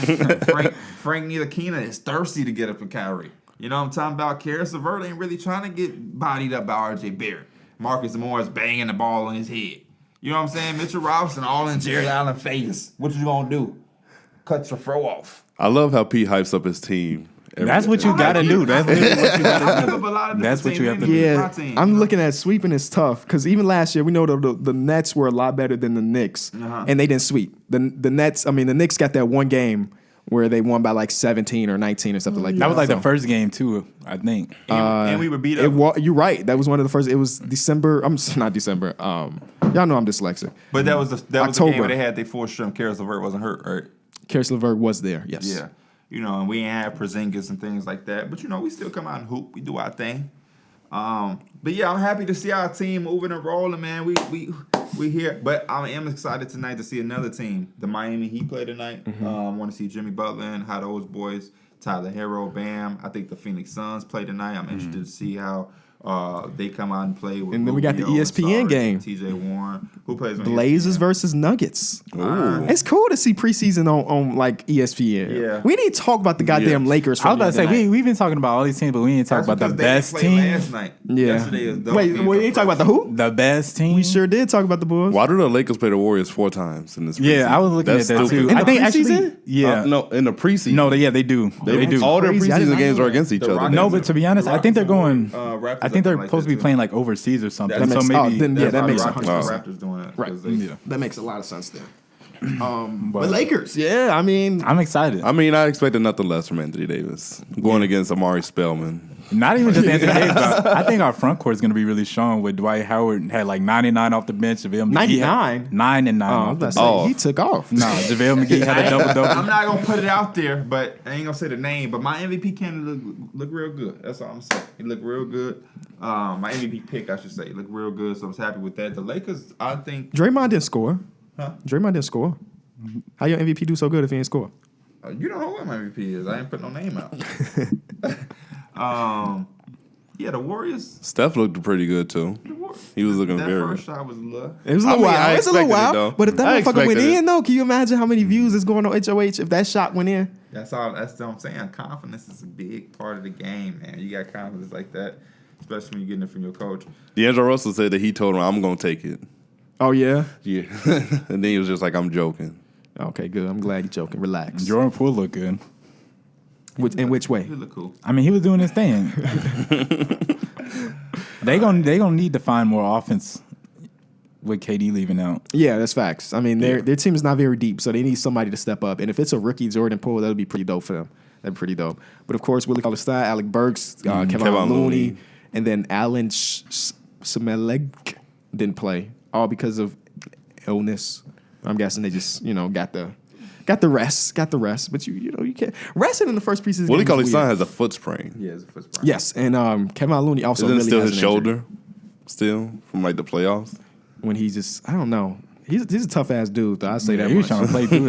Frank Ntilikina is thirsty to get up with Kyrie. You know what I'm talking about? Karis LeVert ain't really trying to get bodied up by R.J. Barrett. Marcus Morris banging the ball on his head. You know what I'm saying? Mitchell Robinson all in Jared Allen face. What you gonna do? Cut your throw off. I love how Pete hypes up his team. That's what you got to do. That's literally what you got to do. That's what you have to do. Yeah, I'm looking at sweeping is tough because even last year we know the Nets were a lot better than the Knicks, and they didn't sweep. The Nets. I mean, the Knicks got that one game where they won by like 17 or 19 or something like that. That was like So, the first game too, I think. And we were beat up. You're right. That was one of the first. It was December. Not December. Y'all know I'm dyslexic. But that was the game October. where they had their fourth string. Karis LeVert wasn't hurt, right? Karis LeVert was there. Yes. Yeah. And we ain't have Porzingis and things like that. But, we still come out and hoop. We do our thing. But, yeah, I'm happy to see our team moving and rolling, man. We here. But I am excited tonight to see another team. The Miami Heat play tonight. I want to see Jimmy Butler and how those boys, Tyler Hero, Bam. I think the Phoenix Suns play tonight. I'm interested to see how they come out and play with And then we got the Rubio, ESPN Sarge, game. TJ Warren. Who plays on Blazers ESPN? versus Nuggets. Ooh. It's cool to see preseason on like ESPN. Yeah. We need to talk about the goddamn Yeah. Lakers. I was about to say, tonight. we've been talking about all these teams, but we ain't talking That's about the because best they didn't play team. last night. Yeah. Yesterday is dope. Wait, we ain't talking about the who? The best team. We sure did talk about the Bulls. Why do the Lakers play the Warriors 4 times in this? Yeah, preseason? I was looking That's at that stupid. too. In I the think actually, preseason? yeah. No, in the preseason. No, they do. They do. All their Crazy. I did preseason not games know are that. against each The other. Rockets- No, but to be honest, I think they're going. Raptors I think they're are like supposed to be that, playing too. like overseas or something. That So makes- maybe then, yeah, that That's makes why 100%. Raptors doing it. Right. 'cause they- Yeah. That makes a lot of sense then. But Lakers, yeah, I mean, I'm excited. I mean, I expected nothing less from Anthony Davis going against Amari Spellman. Not even just Anthony Davis. But I think our front court is going to be really strong with Dwight Howard had like 99 off the bench. JaVale McGee 99? had 9 and 9 I was off about the to bench. say, he took off. No, JaVale McGee had a double I'm double. not gonna put it out there, but I ain't gonna say the name. But my MVP candidate look real good. That's all I'm saying. He looked real good. My MVP pick, I should say, looked real good. So I was happy with that. The Lakers, I think. Draymond didn't score. Huh? Draymond didn't score. How your MVP do so good if he ain't score? You don't know what my MVP is. I ain't put no name out. Yeah, the Warriors. Steph looked pretty good too. He was looking that very first good. shot was a little. It was a I little mean, I wild. It's a little expected it, wild. though. But if that I motherfucker went expected it. in, though, can you imagine how many views is going on HOH if that shot went in? That's all. That's what I'm saying. Confidence is a big part of the game, man. You got confidence like that, especially when you're getting it from your coach. D'Angelo Russell said that he told him, "I'm gonna take it." Oh, yeah? Yeah, and then he was just like, "I'm joking." Okay, good. I'm glad you're joking. Relax. Jordan Poole looked good. In which way? You look cool. I mean, he was doing his thing. they gonna need to find more offense with KD leaving out. Yeah, that's facts. I mean, their team is not very deep, so they need somebody to step up. And if it's a rookie Jordan Poole, that would be pretty dope for them. That'd be pretty dope. But of course, Willie Cauley-Stein, Alec Burks, Kevin Looney, and then Alan Semeleg didn't play, all because of illness. I'm guessing they just got the rest, But you can't resting in the first preseason. Willie game is Cauley-Stein weird. has a foot sprain. Yeah, it's a foot sprain. Yes, and Kevin Looney also Isn't it really still has his an injury. shoulder? Still from like the playoffs. When he just, I don't know. He's a tough ass dude, though. I say that he was much. trying to play through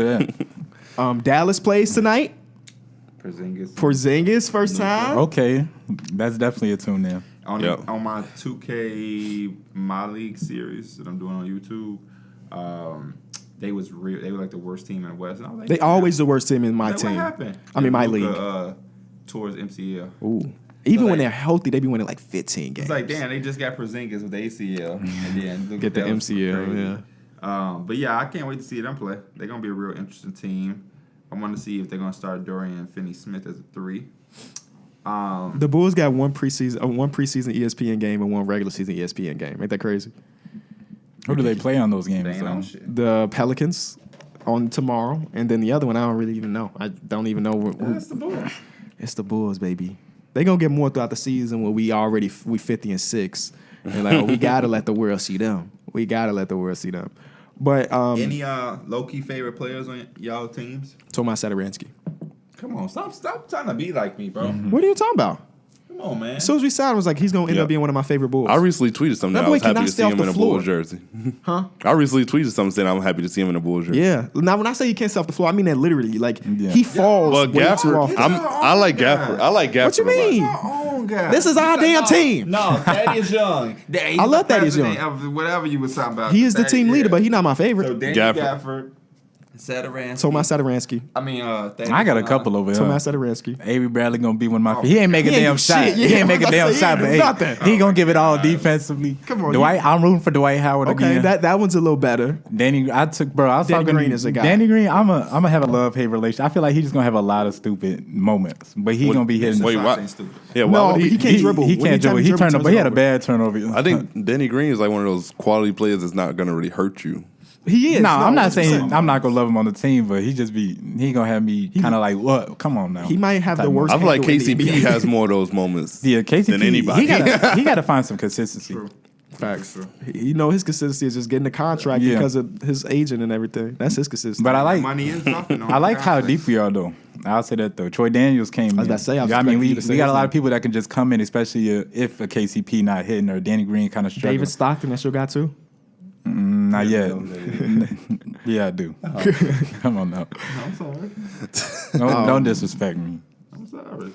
that. Dallas plays tonight. Porzingis first time. Okay, that's definitely a tune there. On Yep. on my 2K My League series that I'm doing on YouTube, they was real. They were like the worst team in the West. And I was like, They always the worst team in my like, team. What happened? I mean, my Luka, league. Towards MCL. Ooh. Even like- when they're healthy, they be winning like 15 games. It's like, damn, they just got Porzingis with the ACL. And then look Get the that was MCL, crazy. yeah. But yeah, I can't wait to see them play. They're gonna be a real interesting team. I want to see if they're gonna start Dorian Finney-Smith as a 3. The Bulls got one preseason ESPN game and one regular season ESPN game. Ain't that crazy? Who do they play on those They games? ain't though? on shit. The Pelicans on tomorrow, and then the other one I don't really even know. I don't even know who. That's the Bulls. It's the Bulls, baby. They gonna get more throughout the season when we 50-6, and like we gotta let the world see them. But Any low-key favorite players on y'all teams? Tomas Satoransky. Come on, stop trying to be like me, bro. What are you talking about? Come on, man. As soon as we signed, I was like, he's gonna end Yeah. up being one of my favorite Bulls. I recently tweeted something That that I boy was happy cannot to stay see off him the in a floor. Bulls jersey. Huh? I recently tweeted something saying I'm happy to see him in a Bulls jersey. Yeah. Now, when I say he can't stay off the floor, I mean that literally. Like Yeah. he falls But way too Gafford, often. I like Gafford. I like Gafford. What you a lot. mean? Our own guy. This is our damn team. No, Thaddeus Young. I love Thaddeus Young. Of whatever you was talking about. He is the team leader, but he's not my So favorite. Danny Gafford. Gafford, Satoransky. Tomas Satoransky. I mean, Thaddeus I got a Young. couple over here. Tomas Satoransky. Avery Bradley gonna be one of my. He ain't make a He ain't damn do shot. shit. He Yeah, ain't make a I'm damn about to say, shot, he but ain't do hey, nothing. he gonna give it all defensively. Come on, Dwight. I'm rooting for Dwight Howard Okay, again. that one's a little better. Danny, I was Danny talking. Green is a guy. Danny Green, I'm gonna have a love-hate relation. I feel like he's just gonna have a lot of stupid moments, but he's gonna be hitting. Wait, Shots what? ain't stupid. Yeah, why No, would but he? he can't dribble. He When can't dribble. He turned up, but he had a bad turnover. I think Danny Green is like one of those quality players that's not gonna really hurt you. He is. No, I'm not saying 100%. I'm not gonna love him on the team, but he gonna have me kind of like, what? Come on now. He might have the Type worst. I feel like handle in the KCP NBA. has more of those moments Yeah, KCP. than anybody. He gotta find some consistency. Facts. His consistency is just getting the contract Yeah. because of his agent and everything. That's his consistency. But I like Money is dropping on I like how contracts. deep we are though. I'll say that though. Troy Daniels came. was in. about to say, I was I mean, expecting we you to say got a his lot name. of people that can just come in, especially if a KCP not hitting or Danny Green kind of struggling. David Stockton, that's your guy too. Not yet. Yeah, I do. Come on now. I'm sorry. Don't disrespect me. I'm sorry.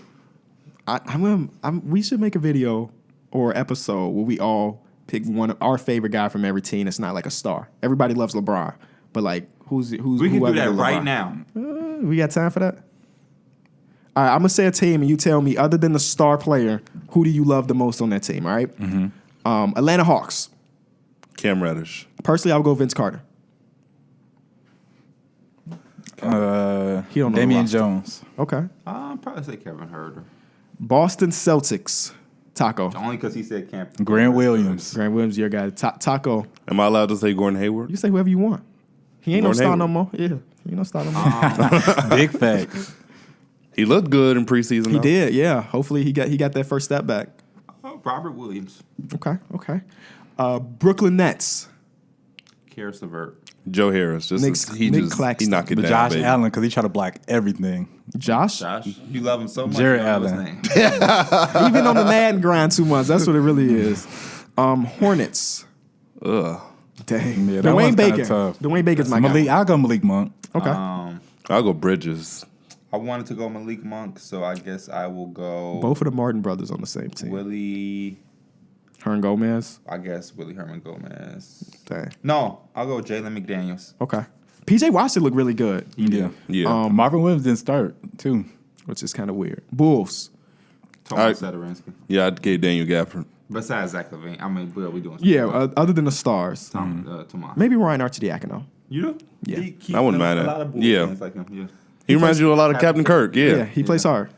We should make a video or episode where we all pick one of our favorite guy from every team. That's not like a star. Everybody loves LeBron, but like who's We can do whoever that is right LeBron. now. We got time for that? All right, I'm gonna say a team, and you tell me, other than the star player, who do you love the most on that team? All right? Atlanta Hawks. Cam Reddish. Personally, I would go Vince Carter. He don't know the Damian roster. Jones. Okay. I'll probably say Kevin Herter. Boston Celtics. Taco. Only because he said Camp. Grant Williams. Grant Williams, your guy. Taco. Am I allowed to say Gordon Hayward? You say whoever you want. He ain't no Gordon star Hayward. no more. Yeah, he ain't no star no more. Big facts. He looked good in preseason. He though. did, yeah. Hopefully he got that first step back. Oh, Robert Williams. Okay. Brooklyn Nets. Karis LeVert. Joe Harris. Just Nick he Claxton. knocked it But down. Josh baby. Allen, because he tried to block everything. Josh. Josh. You love him so much. Jared you don't know Allen. his name. Even on the Madden grind too much. That's what it really is. Hornets. Ugh. Dang. Yeah, that Dwayne one's kinda Bacon. tough. Dwayne Bacon's my guy. I'll go Malik Monk. Okay. I'll go Bridges. I wanted to go Malik Monk, so I guess I will go Both of the Martin brothers on the same team. Willie. Hernan Gomez. I guess Willie Herman Gomez. Dang. No, I'll go Jalen McDaniels. Okay. PJ Washington looked really good, Yeah. Yeah. Marvin Williams didn't start too. which is kind of weird. Bulls. Thomas Sederinsky. Yeah, I'd get Daniel Gafford. Besides Zach LaVine. I mean, we doing Yeah, other than the stars. Tomas. Maybe Ryan Arcidiacono. You do? Yeah. He I wouldn't mind a that. lot of Bulls Yeah. fans like him. Yeah. He reminds you a lot of Captain Kirk. Yeah. He plays hard.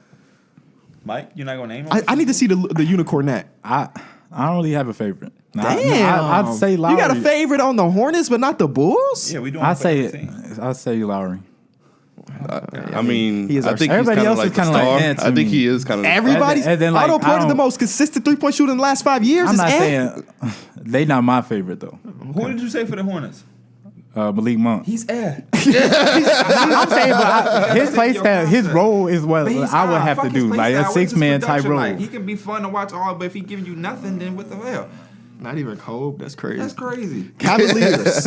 Mike, you're not gonna name him? I need to see the Unicornet. I don't really have a favorite. Damn. I'd say Lowry. You got a favorite on the Hornets, but not the Bulls? Yeah, we doing. I'd say team. I'd say Lowry. I mean, he is I our think star. he's Everybody kind of else like is the kinda like star. that to I think me. he is kind of Everybody's And then, like, Otto I Porter, the don't- most consistent 3-point shooter in the last 5 years. I'm is not eh? saying they not my favorite though. Who did you say for the Hornets? Malik Monk. He's air. I'm saying, but his play style, his role is what I would have to do, like a 6-man type role. Like, he can be fun to watch all, but if he giving you nothing, then what the hell? Not even Kobe. That's crazy. That's crazy. Cavaliers.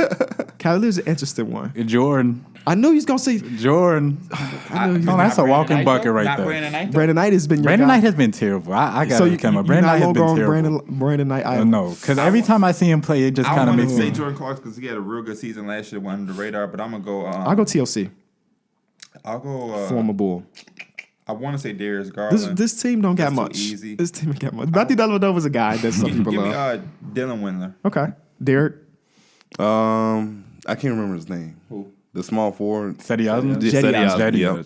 Cavaliers is an interesting one. Jordan. I knew he was going to say Jordan. Oh, that's a walking bucket right there. Brandon Knight, though? Brandon Knight has been your Brandon guy. Knight has been terrible. I got So to you come up. you're Brandon not Knight has logo been on terrible. Brandon Knight. No, because every time I see him play, it just I kind of want to makes say me. Jordan Clarkson because he had a real good season last year, went under the radar. But I'm gonna go. I'll go TLC. I'll go. Former Bull. I want to say Darius Garland. This team don't got That's too much. easy. This team don't got much. Matthew Dellavedova's a guy that some people Give me love. Dylan Windler. Okay. Derek. I can't remember his name. Who? The small forward. Cedi Osman? Yeah, Cedi Osman, Cedi yeah.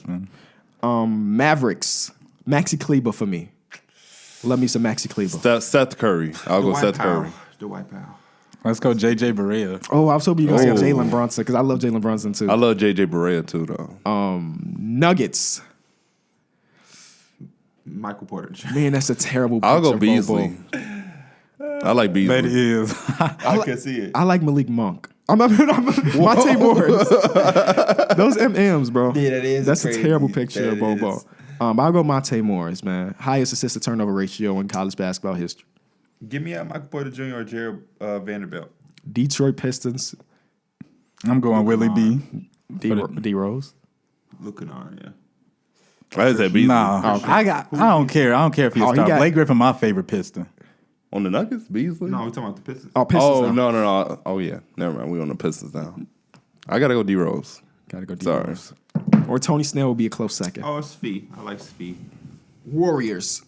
Osman. Mavericks. Maxi Kleber for me. Love me some Maxi Kleber. Seth Curry. I'll go Dwight Seth Powell. Curry. Dwight Powell. Let's go JJ Barea. Oh, I was hoping you were going to say Oh. Jalen Brunson because I love Jalen Brunson too. I love JJ Barea too, though. Nuggets. Michael Porter Jr. Man, that's a terrible picture. I'll go Bobo. Beasley. I like Beasley. That is. I can see it. I like Malik Monk. I'm Monte Morris. Those MMs, bro. Yeah, that is That's crazy. a terrible picture That of Bobo. is. I'll go Monte Morris, man. Highest assist to turnover ratio in college basketball history. Give me Michael Porter Jr. or Jared Vanderbilt. Detroit Pistons. I'm going Willie B. D Rose. Luke Kennard, yeah. I said Beasley. Nah, I don't care. I don't care if he's Oh, he star. got- Blake Griffin, my favorite Piston. On the Nuggets, Beasley. No, we're talking about the Pistons. Oh, Pistons. Oh now. no. Oh yeah. Never mind. We on the Pistons now. I gotta go D Rose. Gotta go D Sorry. Rose. Or Tony Snell would be a close second. Oh, it's Fee. I like Fee. Warriors.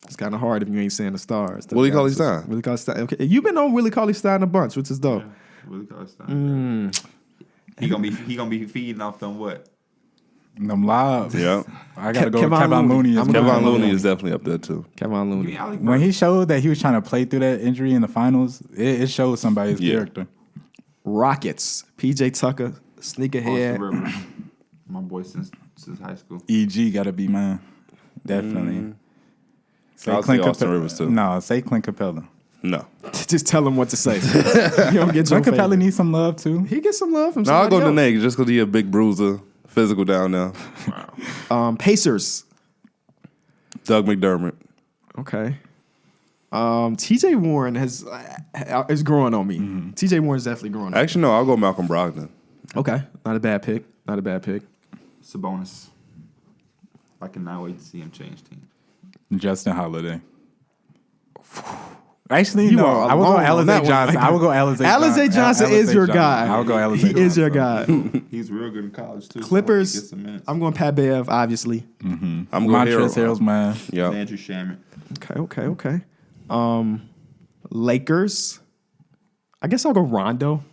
It's kind of hard if you ain't saying the stars. Willie Cauley-Stein. Willie Cauley-Stein. Okay, you've been on Willie Cauley-Stein a bunch, which is dope. Willie Cauley-Stein. He gonna be feeding off them what? Them lives. Yeah. I gotta go Kevon Kevon Looney. Looney. I'm as gonna well. Kevon go Looney Looney. is definitely up there too. Kevon Give Looney. me Alec When Burks. he showed that he was trying to play through that injury in the finals, it showed somebody's Yeah. character. Rockets. PJ Tucker. Austin Sneakerhead. Rivers. My boy since high school. EG got to be mine. Definitely. I'll say Austin Rivers, too. No, say Clint Capella. No. Just tell him what to say. You don't get your Clint Capella favorite. needs some love too. He gets some love from No, I'll somebody go to else. Nate just because he a big bruiser, physical down there. Pacers. Doug McDermott. Okay. TJ Warren is growing on me. TJ Warren is definitely growing on me. Actually, no, I'll go Malcolm Brogdon. Okay. Not a bad pick. Not a bad pick. Sabonis. I cannot wait to see him change teams. Justin Holiday. Actually, You no. are I will go alone on that Alizé one. Johnson. I will go Alizé Johnson. Alizé Johnson is your guy. I will go Alizé He Johnson. is your guy. He's real good in college too. Clippers. So I hope he gets some minutes. I'm going Pat Bev, obviously. I'm going Montrezl Harrell's man. Yeah. Andrew Shaman. Okay. Lakers. I guess I'll go Rondo.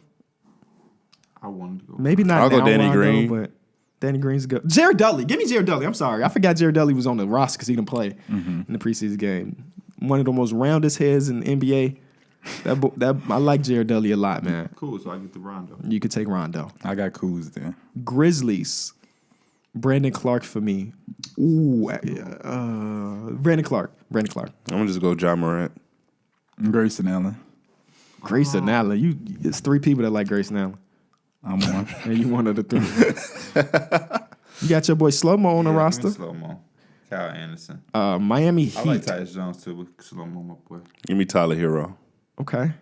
I wanted to go. Maybe not I'll go now Danny Rondo, Green. but Danny Green's good. Jared Dudley. Give me Jared Dudley. I'm sorry. I forgot Jared Dudley was on the roster because he didn't play in the preseason game. One of the most roundest heads in the NBA. I like Jared Dudley a lot, man. Cool. So I get the Rondo. You could take Rondo. I got Kuz there. Grizzlies. Brandon Clark for me. Ooh, Brandon Clark. I'm gonna just go John Morant. Grayson Allen. Grayson Allen. It's three people that like Grayson Allen. I'm one. And you one of the three. You got your boy Slow Mo on the roster. Slow mo. Kyle Anderson. Miami I like Heat. Tyus Jones too, but slow mo, my boy. Give me Tyler Hero. Okay.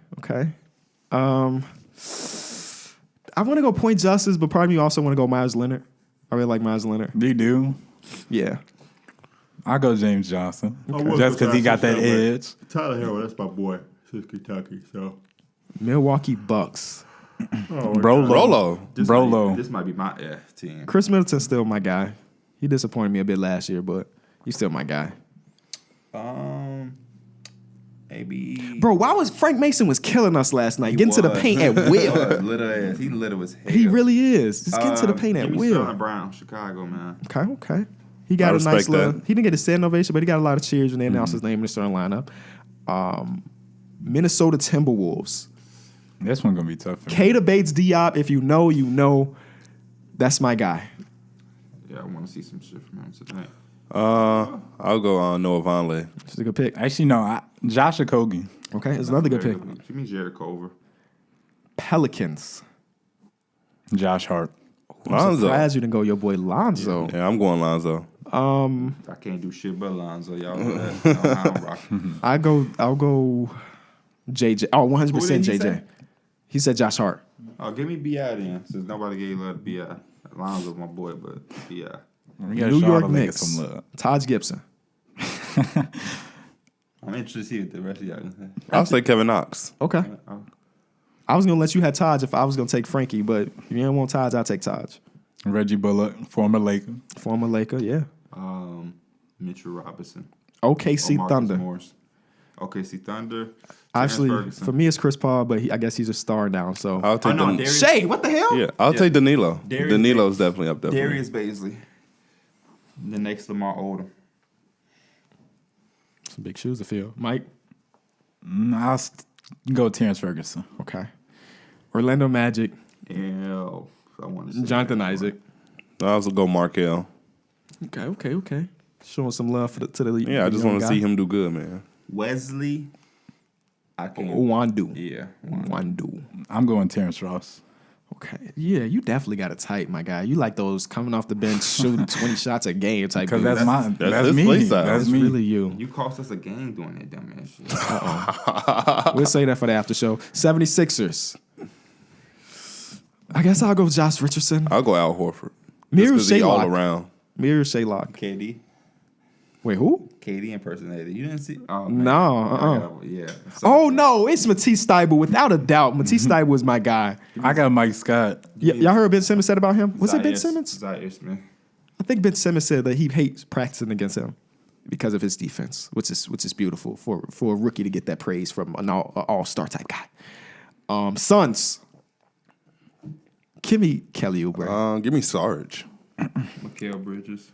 I want to go Point Justice, but part of me also want to go Myers Leonard. I really like Myers Leonard. You do? Yeah. I'll go James Johnson. will Just go because he got that Johnson, edge. Tyler Hero, that's my boy. He's Kentucky, so. Milwaukee Bucks. Brolo. This might be my team. Chris Middleton's still my guy. He disappointed me a bit last year, but he's still my guy. Maybe. Bro, why was Frank Mason was killing us last night? Getting to the paint at will. Little ass. He little as hell. He really is. Just getting to the paint at Give me will. Sterling Brown, Chicago, man. Okay. He got I a nice respect little. that. He didn't get a standing ovation, but he got a lot of cheers when they announced his name in the starting lineup. Minnesota Timberwolves. This one going to be tough. For me. Keita Bates Diop, if you know, you know. That's my guy. Yeah, I want to see some shit from him tonight. I'll go Noah Vonleh. It's a good pick. Actually, no. Josh Okogie. Okay, it's another good pick. Give me Jared Culver. Pelicans. Josh Hart. I'm Lonzo. surprised you didn't go your boy Lonzo. Yeah, I'm going Lonzo. I can't do shit but Lonzo. Y'all know that. You know how I'm rocking. I'll go JJ. Oh, 100% Who did he JJ. say? He said Josh Hart. Oh, give me B.I. then, since nobody gave love to B.I. Lonzo's my boy, but B.I. We gotta New show all York the Lakers Knicks. some love. Taj Gibson. I'm interested to see what the rest of y'all gonna say. I'll say Kevin Knox. Okay. I was gonna let you have Taj if I was gonna take Frankie, but if you didn't want Taj, I'll take Taj. Reggie Bullock, former Laker. Former Laker, yeah. Mitchell Robinson. OKC Marcus Thunder. Morris. OKC Thunder. Actually, Terrence Ferguson. for me, it's Chris Paul, but I guess he's a star now. So I'll take no, Dan- Darius- Shay, what the hell? Yeah, I'll take Danilo. Darius Danilo's definitely up there. for me. Darius Baisley. The next Lamar Odom. Some big shoes to fill. Mike, I'll go Terrence Ferguson. okay. Orlando Magic, Yeah, I want to say Jonathan that. Isaac. I'll also go Markel. Okay. Showing some love to the league. Yeah, I just want to see him do good, man. Wesley. I can't. Wandu. Yeah. Wandu. I'm going Terrence Ross. Okay. Yeah, you definitely got a type, my guy. You like those coming off the bench, shooting 20 shots a game type Because dudes. that's his me. play style. That's That's me. really you. You cost us a game doing that dumbass shit. We'll say that for the after show. 76ers. I guess I'll go with Josh Richardson. I'll go Al Horford. Mirror Just 'cause he all Shaylock. around. Mirror Shaylock. KD. Wait, who? KD impersonator. You didn't see? Oh, No, Yeah. Oh, no, it's Matisse Thybulle, without a doubt. Matisse Thybulle was my guy. I got Mike Scott. Y'all heard what Ben Simmons said about him? Was it Ben Simmons? Zaire Smith. I think Ben Simmons said that he hates practicing against him because of his defense, which is beautiful for a rookie to get that praise from an all-star type guy. Suns. Give me Kelly Oubre. Give me Sarge. Mikal Bridges.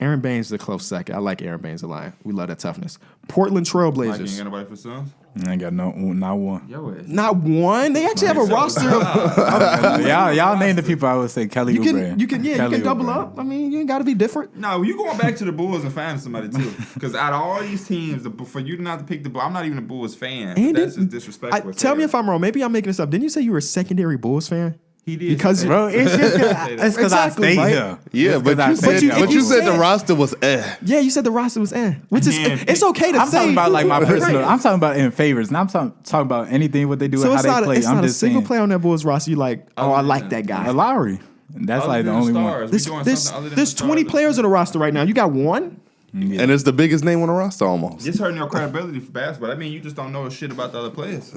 Aaron Baines is a close second. I like Aaron Baines a lot. We love that toughness. Portland Mike, you ain't Trailblazers. got nobody for Suns? I ain't got not one. Yo, ass. Not one. They actually have a roster. y'all name the people I would say Kelly You Oubre. can double Oubre. up. I mean, you ain't got to be different. No, you going back to the Bulls and finding somebody too. Because out of all these teams, for you not to pick the Bulls, I'm not even a Bulls fan. And That's then- just disrespectful. Tell me if I'm wrong. Maybe I'm making this up. Didn't you say you were a secondary Bulls fan? He did. Because Bro, it's because Exactly, I stayed right? here. Yeah, It's but 'cause I you stayed said, here. but you said- the roster was Yeah, you said the roster was which is Yeah. it's okay to I'm say. talking about like my personal. Right. I'm talking about in favors, and I'm talking about anything what they do So and how it's they not, play. it's I'm not a just single saying. player on that Bulls roster. You like, oh, I like that guy. Lowry. That's like the only one. There's 20 players on the roster right now. You got one. And it's the biggest name on the roster almost. This hurting your credibility for basketball. I mean, you just don't know shit about the other players.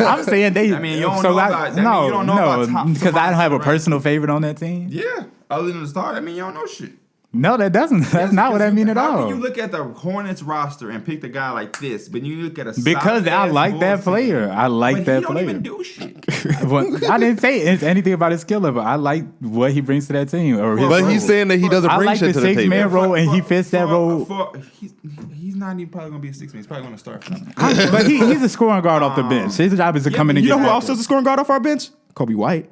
I'm saying they. I mean, you don't know about- that mean you don't know about top because I don't have a right? personal favorite on that team. Yeah. Other than the start, I mean, you don't know shit. No, that doesn't. That's not what I mean at How all. can you look at the Hornets roster and pick the guy like this, but you look at a Because I solid-ass like that Bulls player. team, I like but that he don't player. even do shit. Well, I didn't say it's anything about his skill level. I like what he brings to that team. Or his But role. he's saying that he doesn't I bring like shit the to the table. 6-man role, and he fits that role. He's not even probably gonna be a 6-man. He's probably gonna start. But he's a scoring guard off the bench. His job is to come in and You get know who back. else is a scoring guard off our bench? Kobe White.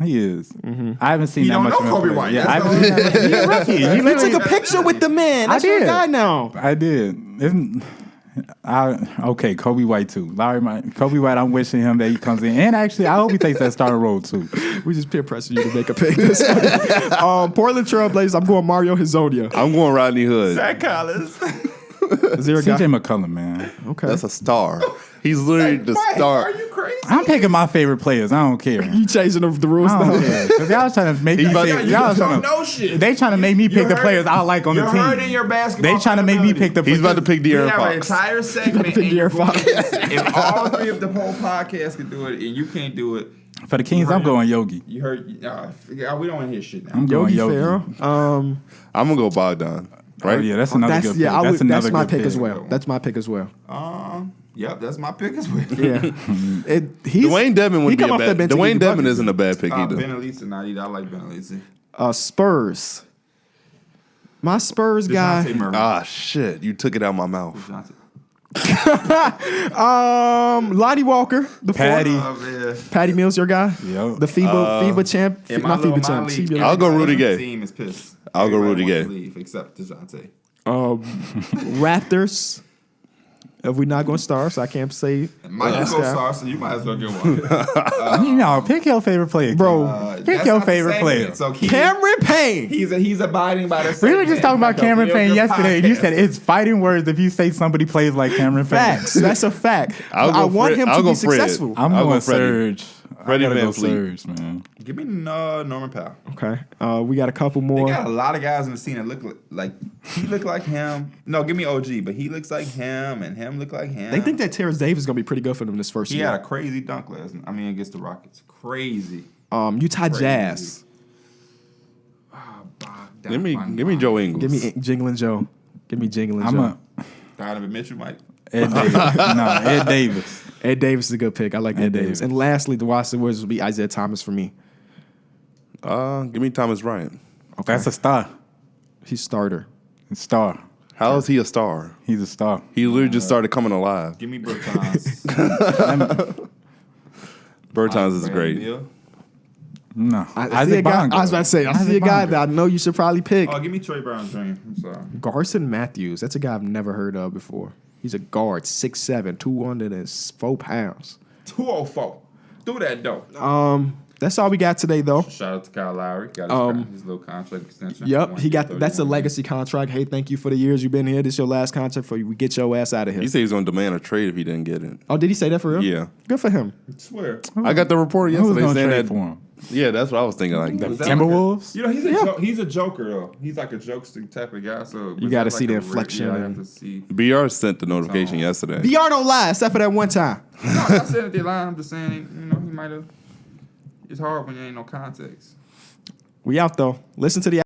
He is. I haven't seen You that don't much know of him Kobe play. White. Yeah, That's I the haven't seen that. He's a rookie. He You literally- took a picture with the man. That's I your did. guy now. I did. Okay, Kobe White too. Kobe White, I'm wishing him that he comes in. And actually, I hope he takes that starting role too. We just peer pressure you to make a pick. Portland Trailblazers. I'm going Mario Hezonja. I'm going Rodney Hood. Zach Collins. Is there a guy? CJ McCollum, man. Okay. That's a star. He's literally the Mike, star. Are you crazy? I'm picking my favorite players. I don't care. You changing the rules I don't now? care. 'Cause y'all trying to make me about- pick. You Y'all don't trying know shit. They trying to make me pick the players I like on the You're team. hurting your basketball. They trying to make me pick the. He's about to pick We De'Aaron have an Fox. entire segment. pick and you're De'Aaron going Fox. to- If all three of the whole podcast can do it, and you can't do it, For the Kings, I'm going Yogi. you heard. We don't want to hear shit now. I'm going Yogi Yogi. Farrell. I'm gonna go Bogdan. Right? Oh, yeah, that's another good pick. That's another that's my good pick as pick. well. That's my pick as well. Yep, that's my pick as well. Yeah, Dwayne Dedmon would be a bad. Dwayne Dedmon isn't a bad pick either. Ben Elisa, not either. I like Ben Elisa. Spurs. My Spurs guy. DeJounte Murray. Ah, shit! You took it out of my mouth. DeJounte. Lonnie Walker, the Patty. Yeah. Patty Mills, your guy. Yep. The FIBA champ. In Not my FIBA champ. league, CBA. I'll go everybody Rudy on the Gay. Team is pissed. I'll go Everybody Rudy wants to Gay. leave except DeJounte. Raptors. If we're not going to star, so I can't say. Michael go star, so you might as well get one. Pick your favorite player, Bro, Pick That's your not the favorite segment. player. So Cameron Payne. he's abiding by the. We were segment. just talking about Cameron Real Payne good yesterday, and you podcast. said it's fighting words if you say somebody plays like Cameron Payne. Facts. That's a fact. I'll go I want Fred- him I'll to go be Fred. successful. I'm I'll going go Freddie. Surge. Freddie I gotta go VanVleet. Surge, man. Give me Norman Powell. Okay. We got a couple They more. got a lot of guys in the scene that look like he look like him. No, give me OG, but he looks like him, and him look like him. They think that Terrence Davis is going to be pretty good for them this first he year. had a crazy dunk against the Rockets. Crazy. Utah Crazy. Jazz. Give me Joe Ingles. Give me Jingling Joe. Give me Jingling I'm Joe. Donovan Mitchell, Mike. Ed Davis. Ed Davis. Ed Davis is a good pick. I like Ed, Ed Davis. Davis. And lastly, the Washington Wizards will be Isaiah Thomas for me. Give me Thomas Bryant. That's a star. He's starter. Star. How is he a star? He's a star. He literally just started coming alive. Give me Bertans. Bertans is great. No. I see a guy. I was about to say, I see a guy that I know you should probably pick. Oh, give me Trey Brown Jr. I'm sorry. Garson Matthews. That's a guy I've never heard of before. He's a guard, 6'7", 204 pounds. 204. Do that though. That's all we got today, though. Shout out to Kyle Lowry. Got his little contract extension. Yep, that's a legacy contract. Hey, thank you for the years you've been here. This is your last contract for you. We get your ass out of here. He said he's going to demand a trade if he didn't get it. Oh, did he say that for real? Yeah. Good for him. I swear. I got the report Who's yesterday going to saying trade that. for him? Yeah, that's what I was thinking. Like, Was that Timberwolves? You know, he's a joker though. He's like a jokester type of guy. So You gotta was that see the a inflection Yeah, I and- have to see. BR sent the notification yesterday. VR don't lie, except for that one time. No, I'm not saying that they lie. I'm just saying, he might have. It's hard when there ain't no context. We out, though. Listen to the